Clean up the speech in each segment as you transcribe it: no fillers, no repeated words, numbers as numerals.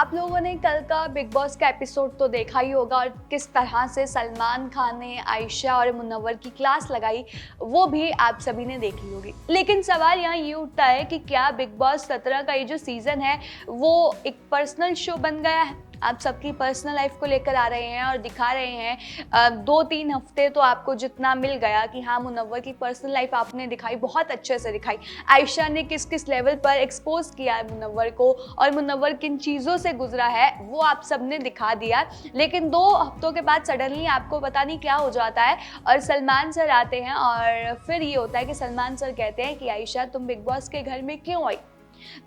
आप लोगों ने कल का बिग बॉस का एपिसोड तो देखा ही होगा और किस तरह से सलमान खान ने आयशा और मुनव्वर की क्लास लगाई वो भी आप सभी ने देखी होगी। लेकिन सवाल यहाँ ये उठता है कि क्या बिग बॉस 17 का ये जो सीजन है वो एक पर्सनल शो बन गया है। आप सबकी पर्सनल लाइफ को लेकर आ रहे हैं और दिखा रहे हैं। 2-3 हफ्ते तो आपको जितना मिल गया कि हाँ मुनव्वर की पर्सनल लाइफ आपने दिखाई, बहुत अच्छे से दिखाई। आयशा ने किस किस लेवल पर एक्सपोज किया है मुनव्वर को और मुनव्वर किन चीज़ों से गुजरा है वो आप सबने दिखा दिया। लेकिन 2 हफ्तों के बाद सडनली आपको पता नहीं क्या हो जाता है और सलमान सर आते हैं और फिर ये होता है कि सलमान सर कहते हैं कि आयशा तुम बिग बॉस के घर में क्यों आई।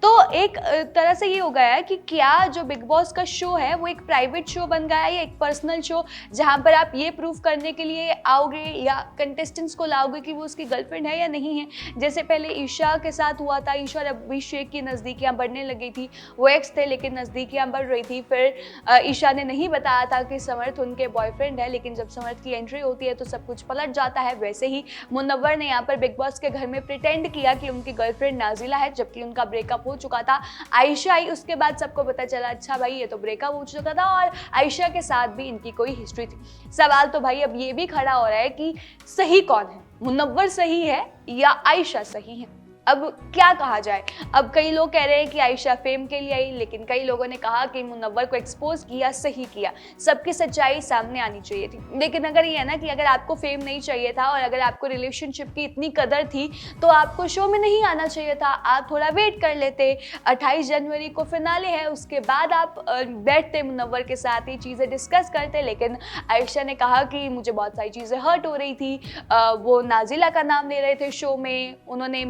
तो एक तरह से ये हो गया है कि क्या जो बिग बॉस का शो है वो एक प्राइवेट शो बन गया है या एक पर्सनल शो जहां पर आप ये प्रूव करने के लिए आओगे या कंटेस्टेंट्स को लाओगे कि वो उसकी गर्लफ्रेंड है या नहीं है। जैसे पहले ईशा के साथ हुआ था, ईशा और अभिषेक की नज़दीकियां बढ़ने लगी थी, वो एक्स थे लेकिन नज़दीकियां बढ़ रही थी। फिर ईशा ने नहीं बताया था कि समर्थ उनके बॉयफ्रेंड है, लेकिन जब समर्थ की एंट्री होती है तो सब कुछ पलट जाता है। वैसे ही मुनव्वर ने यहाँ पर बिग बॉस के घर में प्रिटेंड किया कि उनकी गर्लफ्रेंड नाजिला है जबकि उनका ब्रेकअप हो चुका था। आयशा आई, उसके बाद सबको पता चला अच्छा भाई ये तो ब्रेकअप हो चुका था और आयशा के साथ भी इनकी कोई हिस्ट्री थी। सवाल तो भाई अब ये भी खड़ा हो रहा है कि सही कौन है, मुनव्वर सही है या आयशा सही है। अब क्या कहा जाए। अब कई लोग कह रहे हैं कि आयशा फेम के लिए आई, लेकिन कई लोगों ने कहा कि मुनव्वर को एक्सपोज किया, सही किया। सबकी सच्चाई सामने आनी चाहिए थी। लेकिन अगर ये है ना कि अगर आपको फेम नहीं चाहिए था और अगर आपको रिलेशनशिप की इतनी कदर थी तो आपको शो में नहीं आना चाहिए था, आप थोड़ा वेट कर लेते। 28 जनवरी को फिनाले है, उसके बाद आप बैठते मुनव्वर के साथ ये चीज़ें डिस्कस करते। लेकिन आयशा ने कहा कि मुझे बहुत सारी चीज़ें हर्ट हो रही थी। वो नाजिला का नाम ले रहे थे शो में, उन्होंने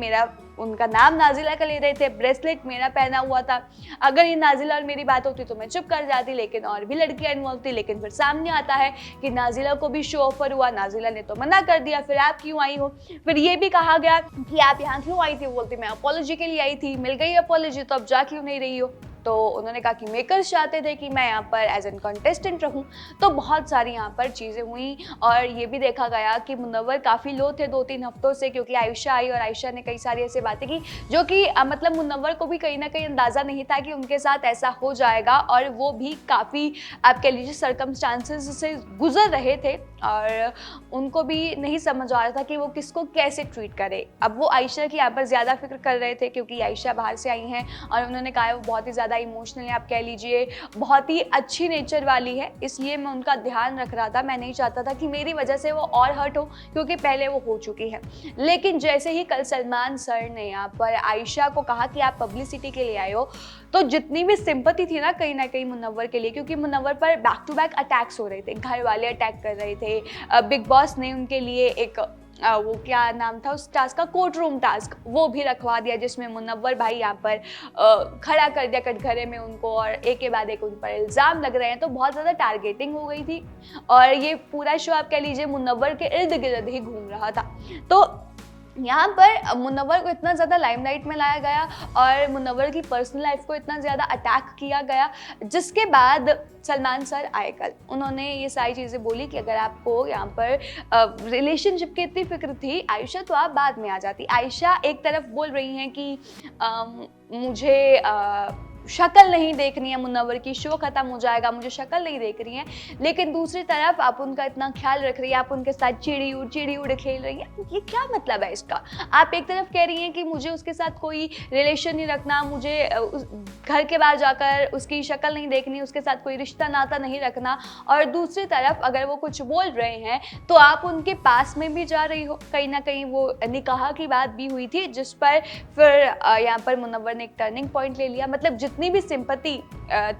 उनका नाम नाजिला का ले रहे थे, ब्रेसलेट मेरा पहना हुआ था। अगर ये नाजिला और मेरी बात होती तो मैं चुप कर जाती, लेकिन और भी लड़कियां इन्वॉल्व थी। लेकिन फिर सामने आता है कि नाजिला को भी शो ऑफर हुआ, नाजिला ने तो मना कर दिया, फिर आप क्यों आई हो। फिर ये भी कहा गया कि आप यहाँ क्यों आई थी, बोलती मैं अपॉलॉजी के लिए आई थी, मिल गई अपॉलॉजी तो अब जा क्यों नहीं रही हो। तो उन्होंने कहा कि मेकर्स चाहते थे कि मैं यहाँ पर एज एन कंटेस्टेंट रहूँ। तो बहुत सारी यहाँ पर चीज़ें हुई और ये भी देखा गया कि मुनव्वर काफ़ी लो थे 2-3 हफ्तों से, क्योंकि आयशा आई और आयशा ने कई सारी ऐसी बातें की जो कि मतलब मुनव्वर को भी कहीं ना कहीं अंदाज़ा नहीं था कि उनके साथ ऐसा हो जाएगा। और वो भी काफ़ी आप कह लीजिए सर्कमस्टांसेस से गुजर रहे थे और उनको भी नहीं समझ आ रहा था कि वो किसको कैसे ट्रीट करे। अब वो आयशा की यहाँ पर ज़्यादा फिक्र कर रहे थे क्योंकि आयशा बाहर से आई हैं और उन्होंने कहा वो बहुत ही ज़्यादा इमोशनल आप कह लीजिए, बहुत ही अच्छी नेचर वाली है, इसलिए मैं उनका ध्यान रख रहा था। मैं नहीं चाहता था कि मेरी वजह से वो और हर्ट हो क्योंकि पहले वो हो चुकी है। लेकिन जैसे ही कल सलमान सर ने यहाँ पर आयशा को कहा कि आप पब्लिसिटी के लिए आए हो, तो जितनी भी सिंपैथी थी ना कहीं मुनव्वर के लिए, क्योंकि मुनव्वर पर बैक टू बैक अटैक्स हो रहे थे, घर वाले अटैक कर रहे थे। बिग बॉस ने उनके लिए एक वो क्या नाम था उस टास्क का, कोर्ट रूम टास्क, वो भी रखवा दिया जिसमें मुनव्वर भाई यहाँ पर खड़ा कर दिया कटघरे में उनको और एक के बाद एक उन पर इल्ज़ाम लग रहे हैं। तो बहुत ज़्यादा टारगेटिंग हो गई थी और ये पूरा शो आप कह लीजिए मुनव्वर के इर्द गिर्द ही घूम रहा था। तो यहाँ पर मुनव्वर को इतना ज़्यादा लाइमलाइट में लाया गया और मुनव्वर की पर्सनल लाइफ को इतना ज़्यादा अटैक किया गया, जिसके बाद सलमान सर आए कल। उन्होंने ये सारी चीज़ें बोली कि अगर आपको यहाँ पर रिलेशनशिप की इतनी फिक्र थी आयशा तो आप बाद में आ जाती। आयशा एक तरफ बोल रही हैं कि मुझे शक्ल नहीं देखनी है मुनव्वर की, शो खत्म हो जाएगा, मुझे शक्ल नहीं देख रही है। लेकिन दूसरी तरफ आप उनका इतना ख्याल रख रही है, आप उनके साथ चिड़ी उड़ खेल रही है। ये क्या मतलब है इसका। आप एक तरफ कह रही हैं कि मुझे उसके साथ कोई रिलेशन नहीं रखना, मुझे घर के बाहर जाकर उसकी शक्ल नहीं देखनी, उसके साथ कोई रिश्ता नाता नहीं रखना, और दूसरी तरफ अगर वो कुछ बोल रहे हैं तो आप उनके पास में भी जा रही हो। कहीं ना कहीं वो निकाह की बात भी हुई थी जिस पर फिर यहाँ पर मुनव्वर ने एक टर्निंग पॉइंट ले लिया। मतलब जितनी भी सिंपैथी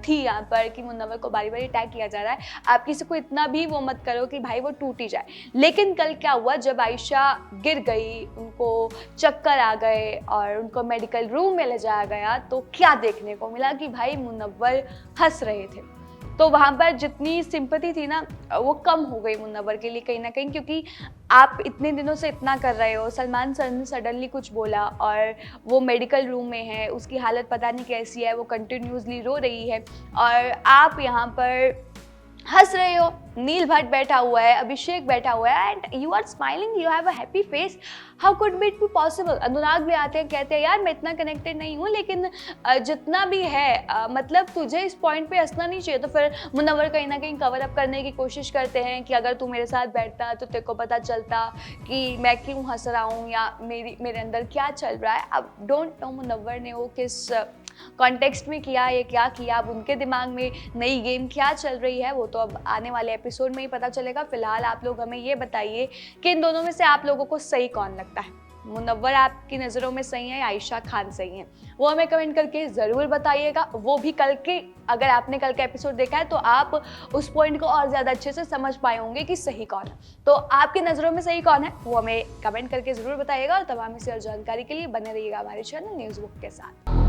थी यहाँ पर कि मुनव्वर को बारी बारी अटैक किया जा रहा है, आप किसी को इतना भी वो मत करो कि भाई वो टूट ही जाए। लेकिन कल क्या हुआ, जब आयशा गिर गई, उनको चक्कर आ गए और उनको मेडिकल रूम में ले जाया गया, तो क्या देखने को मिला कि भाई मुनव्वर हंस रहे थे। तो वहाँ पर जितनी सिंपैथी थी ना वो कम हो गई मुनव्वर के लिए कहीं ना कहीं, क्योंकि आप इतने दिनों से इतना कर रहे हो। सलमान सर ने सडनली कुछ बोला और वो मेडिकल रूम में है, उसकी हालत पता नहीं कैसी है, वो कंटिन्यूसली रो रही है और आप यहाँ पर हंस रहे हो। नील भट्ट बैठा हुआ है, अभिषेक बैठा हुआ है and you are smiling, you have a happy face, how could be it be possible. Anurag भी आते हैं, कहते हैं यार मैं इतना कनेक्टेड नहीं हूँ, लेकिन जितना भी है मतलब तुझे इस पॉइंट पे हंसना नहीं चाहिए। तो फिर मुनव्वर कहीं ना कहीं कवर अप करने की कोशिश करते हैं कि अगर तू मेरे साथ बैठता तो तेरे को पता चलता कि मैं क्यों हंस रहा हूँ या मेरे अंदर क्या चल रहा है। अब डोंट नो मुनव्वर ने वो किस कॉन्टेक्स्ट में किया, ये क्या किया, अब उनके दिमाग में नई गेम क्या चल रही है, वो तो अब आने वाले एपिसोड में ही पता चलेगा। फिलहाल आप लोग हमें ये बताइए कि इन दोनों में से आप लोगों को सही कौन लगता है। मुनव्वर आपकी नज़रों में सही है या आयशा खान सही है, वो हमें कमेंट करके ज़रूर बताइएगा। वो भी कल के, अगर आपने कल का एपिसोड देखा है तो आप उस पॉइंट को और ज़्यादा अच्छे से समझ पाए होंगे कि सही कौन है। तो आपकी नज़रों में सही कौन है वो हमें कमेंट करके ज़रूर बताइएगा। और तमाम इसी और जानकारी के लिए बने रहिएगा हमारे चैनल न्यूज़ बुक के साथ।